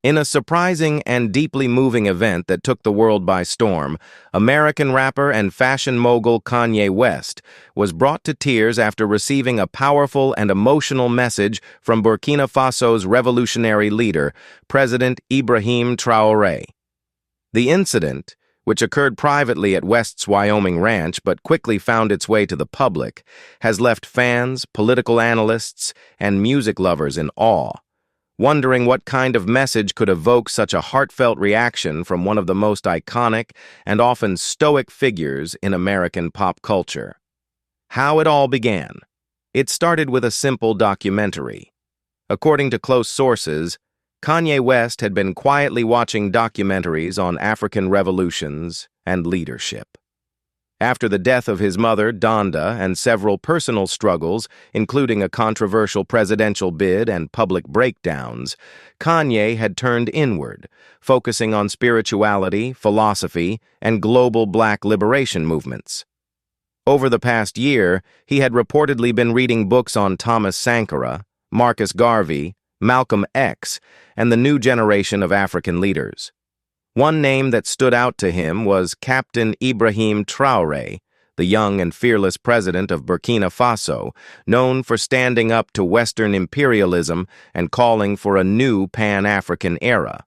In a surprising and deeply moving event that took the world by storm, American rapper and fashion mogul Kanye West was brought to tears after receiving a powerful and emotional message from Burkina Faso's revolutionary leader, President Ibrahim Traoré. The incident, which occurred privately at West's Wyoming ranch but quickly found its way to the public, has left fans, political analysts, and music lovers in awe, wondering what kind of message could evoke such a heartfelt reaction from one of the most iconic and often stoic figures in American pop culture. How it all began. It started with a simple documentary. According to close sources, Kanye West had been quietly watching documentaries on African revolutions and leadership. After the death of his mother, Donda, and several personal struggles, including a controversial presidential bid and public breakdowns, Kanye had turned inward, focusing on spirituality, philosophy, and global Black liberation movements. Over the past year, he had reportedly been reading books on Thomas Sankara, Marcus Garvey, Malcolm X, and the new generation of African leaders. One name that stood out to him was Captain Ibrahim Traoré, the young and fearless president of Burkina Faso, known for standing up to Western imperialism and calling for a new Pan-African era.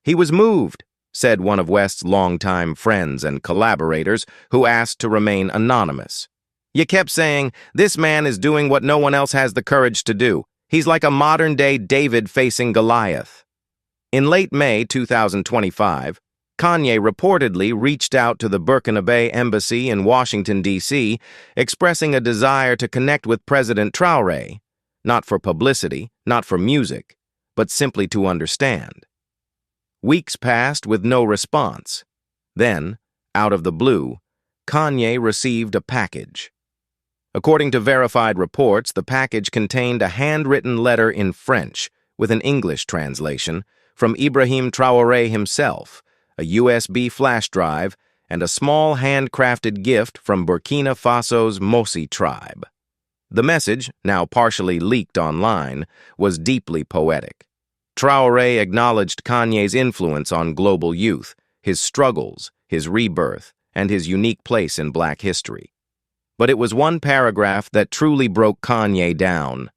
"He was moved," said one of West's longtime friends and collaborators, who asked to remain anonymous. "You kept saying, 'This man is doing what no one else has the courage to do. He's like a modern-day David facing Goliath.'" In late May 2025, Kanye reportedly reached out to the Burkina Faso embassy in Washington, D.C., expressing a desire to connect with President Traoré, not for publicity, not for music, but simply to understand. Weeks passed with no response. Then, out of the blue, Kanye received a package. According to verified reports, the package contained a handwritten letter in French with an English translation from Ibrahim Traoré himself, a USB flash drive, and a small handcrafted gift from Burkina Faso's Mossi tribe. The message, now partially leaked online, was deeply poetic. Traoré acknowledged Kanye's influence on global youth, his struggles, his rebirth, and his unique place in Black history. But it was one paragraph that truly broke Kanye down.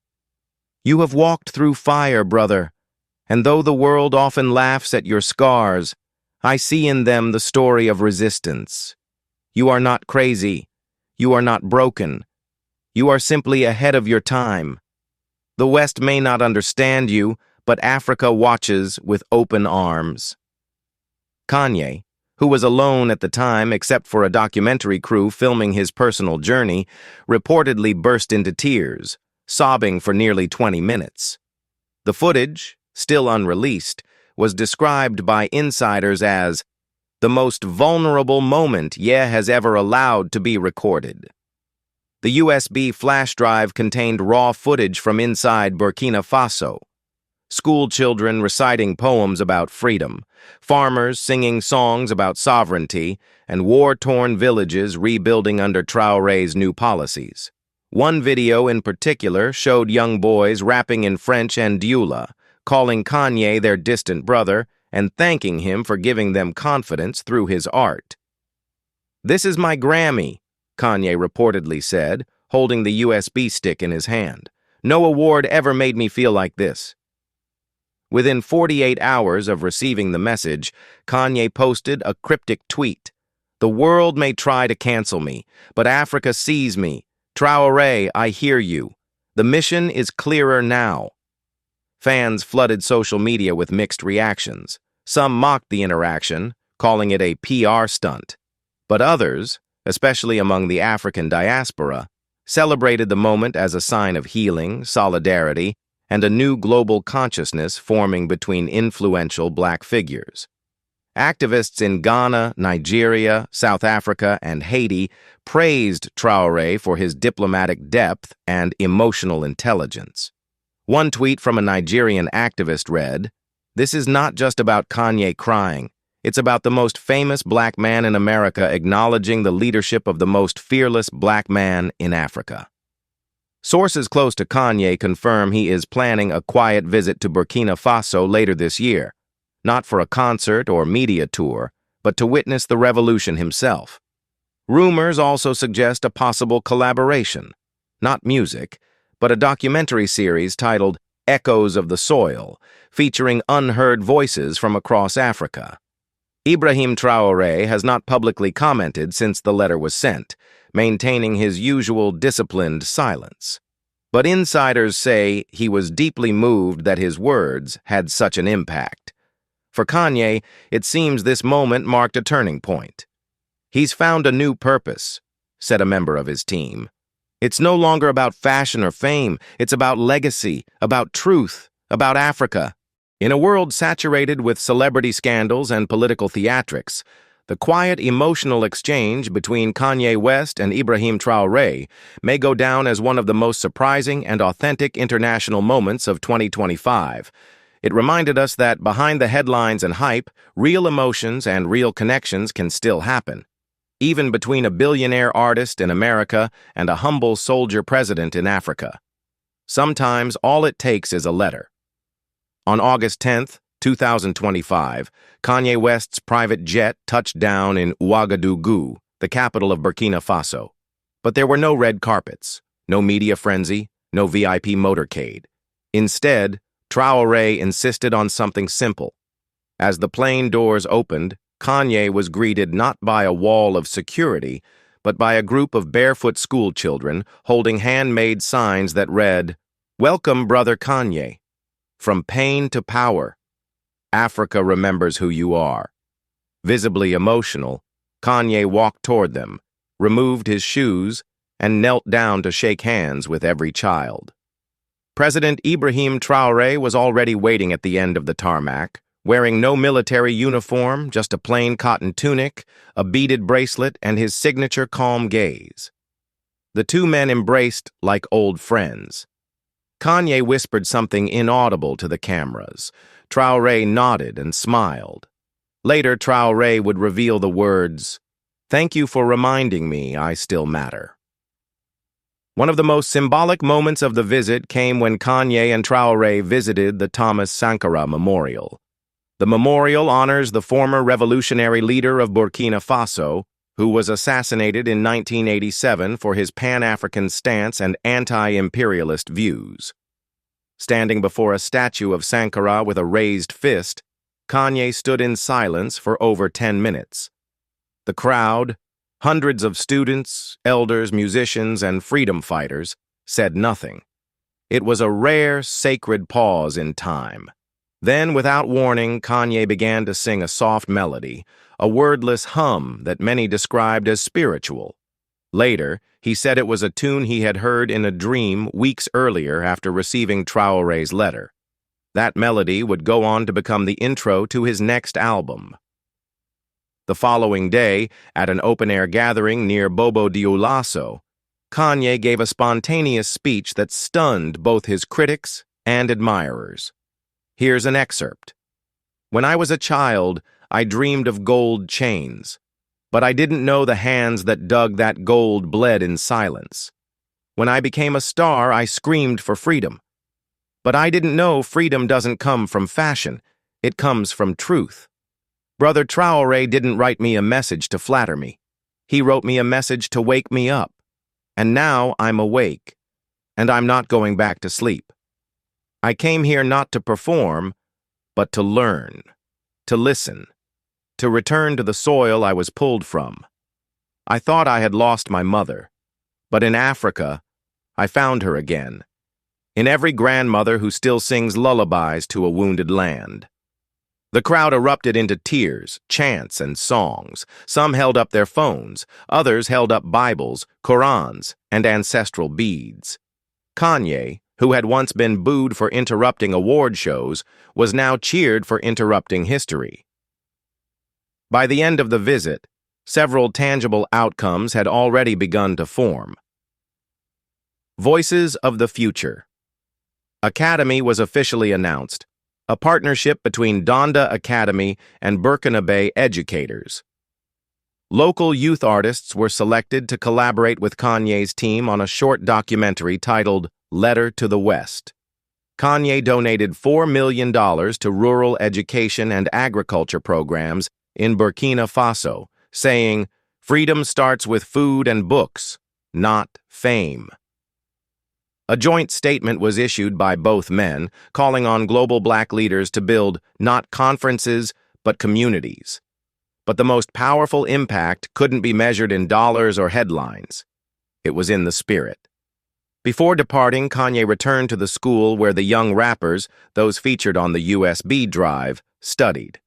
"You have walked through fire, brother, and though the world often laughs at your scars, I see in them the story of resistance. You are not crazy. You are not broken. You are simply ahead of your time. The West may not understand you, but Africa watches with open arms." Kanye, who was alone at the time except for a documentary crew filming his personal journey, reportedly burst into tears, sobbing for nearly 20 minutes. The footage, still unreleased, was described by insiders as the most vulnerable moment Ye has ever allowed to be recorded. The USB flash drive contained raw footage from inside Burkina Faso. School children reciting poems about freedom, farmers singing songs about sovereignty, and war-torn villages rebuilding under Traoré's new policies. One video in particular showed young boys rapping in French and Dioula, calling Kanye their distant brother and thanking him for giving them confidence through his art. "This is my Grammy," Kanye reportedly said, holding the USB stick in his hand. "No award ever made me feel like this." Within 48 hours of receiving the message, Kanye posted a cryptic tweet. "The world may try to cancel me, but Africa sees me. Traoré, I hear you. The mission is clearer now." Fans flooded social media with mixed reactions. Some mocked the interaction, calling it a PR stunt. But others, especially among the African diaspora, celebrated the moment as a sign of healing, solidarity, and a new global consciousness forming between influential Black figures. Activists in Ghana, Nigeria, South Africa, and Haiti praised Traoré for his diplomatic depth and emotional intelligence. One tweet from a Nigerian activist read, "This is not just about Kanye crying. It's about the most famous Black man in America acknowledging the leadership of the most fearless Black man in Africa." Sources close to Kanye confirm he is planning a quiet visit to Burkina Faso later this year, not for a concert or media tour, but to witness the revolution himself. Rumors also suggest a possible collaboration, not music, but a documentary series titled Echoes of the Soil, featuring unheard voices from across Africa. Ibrahim Traore has not publicly commented since the letter was sent, maintaining his usual disciplined silence. But insiders say he was deeply moved that his words had such an impact. For Kanye, it seems this moment marked a turning point. "He's found a new purpose," said a member of his team. "It's no longer about fashion or fame, it's about legacy, about truth, about Africa." In a world saturated with celebrity scandals and political theatrics, the quiet emotional exchange between Kanye West and Ibrahim Traoré may go down as one of the most surprising and authentic international moments of 2025. It reminded us that behind the headlines and hype, real emotions and real connections can still happen, even between a billionaire artist in America and a humble soldier president in Africa. Sometimes all it takes is a letter. On August 10th, 2025, Kanye West's private jet touched down in Ouagadougou, the capital of Burkina Faso. But there were no red carpets, no media frenzy, no VIP motorcade. Instead, Traoré insisted on something simple. As the plane doors opened, Kanye was greeted not by a wall of security, but by a group of barefoot schoolchildren holding handmade signs that read, "Welcome, Brother Kanye. From pain to power, Africa remembers who you are." Visibly emotional, Kanye walked toward them, removed his shoes, and knelt down to shake hands with every child. President Ibrahim Traoré was already waiting at the end of the tarmac, wearing no military uniform, just a plain cotton tunic, a beaded bracelet, and his signature calm gaze. The two men embraced like old friends. Kanye whispered something inaudible to the cameras. Traoré nodded and smiled. Later, Traoré would reveal the words, "Thank you for reminding me I still matter." One of the most symbolic moments of the visit came when Kanye and Traoré visited the Thomas Sankara Memorial. The memorial honors the former revolutionary leader of Burkina Faso, who was assassinated in 1987 for his Pan-African stance and anti-imperialist views. Standing before a statue of Sankara with a raised fist, Kanye stood in silence for over 10 minutes. The crowd, hundreds of students, elders, musicians, and freedom fighters, said nothing. It was a rare, sacred pause in time. Then, without warning, Kanye began to sing a soft melody, a wordless hum that many described as spiritual. Later, he said it was a tune he had heard in a dream weeks earlier after receiving Traoré's letter. That melody would go on to become the intro to his next album. The following day, at an open-air gathering near Bobo Dioulasso, Kanye gave a spontaneous speech that stunned both his critics and admirers. Here's an excerpt. "When I was a child, I dreamed of gold chains, but I didn't know the hands that dug that gold bled in silence. When I became a star, I screamed for freedom. But I didn't know freedom doesn't come from fashion, it comes from truth. Brother Traoré didn't write me a message to flatter me. He wrote me a message to wake me up. And now I'm awake, and I'm not going back to sleep. I came here not to perform, but to learn, to listen, to return to the soil I was pulled from. I thought I had lost my mother, but in Africa, I found her again. In every grandmother who still sings lullabies to a wounded land." The crowd erupted into tears, chants, and songs. Some held up their phones, others held up Bibles, Qurans, and ancestral beads. Kanye, who had once been booed for interrupting award shows, was now cheered for interrupting history. By the end of the visit, several tangible outcomes had already begun to form. Voices of the Future. Academy was officially announced, a partnership between Donda Academy and Burkina Faso educators. Local youth artists were selected to collaborate with Kanye's team on a short documentary titled Letter to the West. Kanye donated $4 million to rural education and agriculture programs in Burkina Faso, saying, "Freedom starts with food and books, not fame." A joint statement was issued by both men, calling on global black leaders to build not conferences, but communities. But the most powerful impact couldn't be measured in dollars or headlines. It was in the spirit. Before departing, Kanye returned to the school where the young rappers, those featured on the USB drive, studied.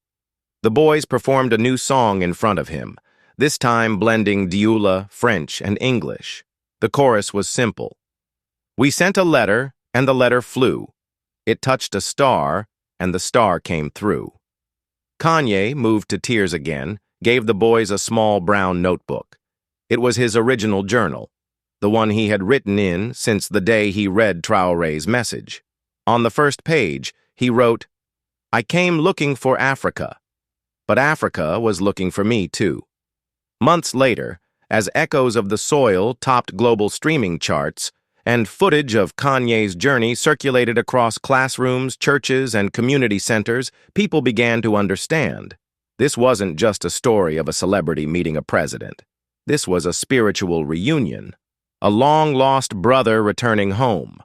The boys performed a new song in front of him, this time blending Dioula, French, and English. The chorus was simple. "We sent a letter, and the letter flew. It touched a star, and the star came through." Kanye, moved to tears again, gave the boys a small brown notebook. It was his original journal, the one he had written in since the day he read Traoré's message. On the first page, he wrote, "I came looking for Africa, but Africa was looking for me too." Months later, as Echoes of the Soil topped global streaming charts, and footage of Kanye's journey circulated across classrooms, churches, and community centers, people began to understand. This wasn't just a story of a celebrity meeting a president. This was a spiritual reunion, a long-lost brother returning home,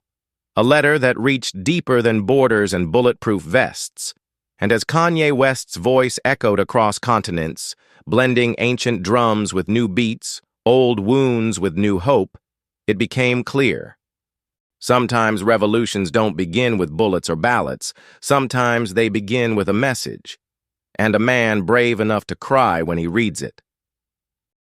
a letter that reached deeper than borders and bulletproof vests. And as Kanye West's voice echoed across continents, blending ancient drums with new beats, old wounds with new hope, it became clear. Sometimes revolutions don't begin with bullets or ballots. Sometimes they begin with a message, and a man brave enough to cry when he reads it.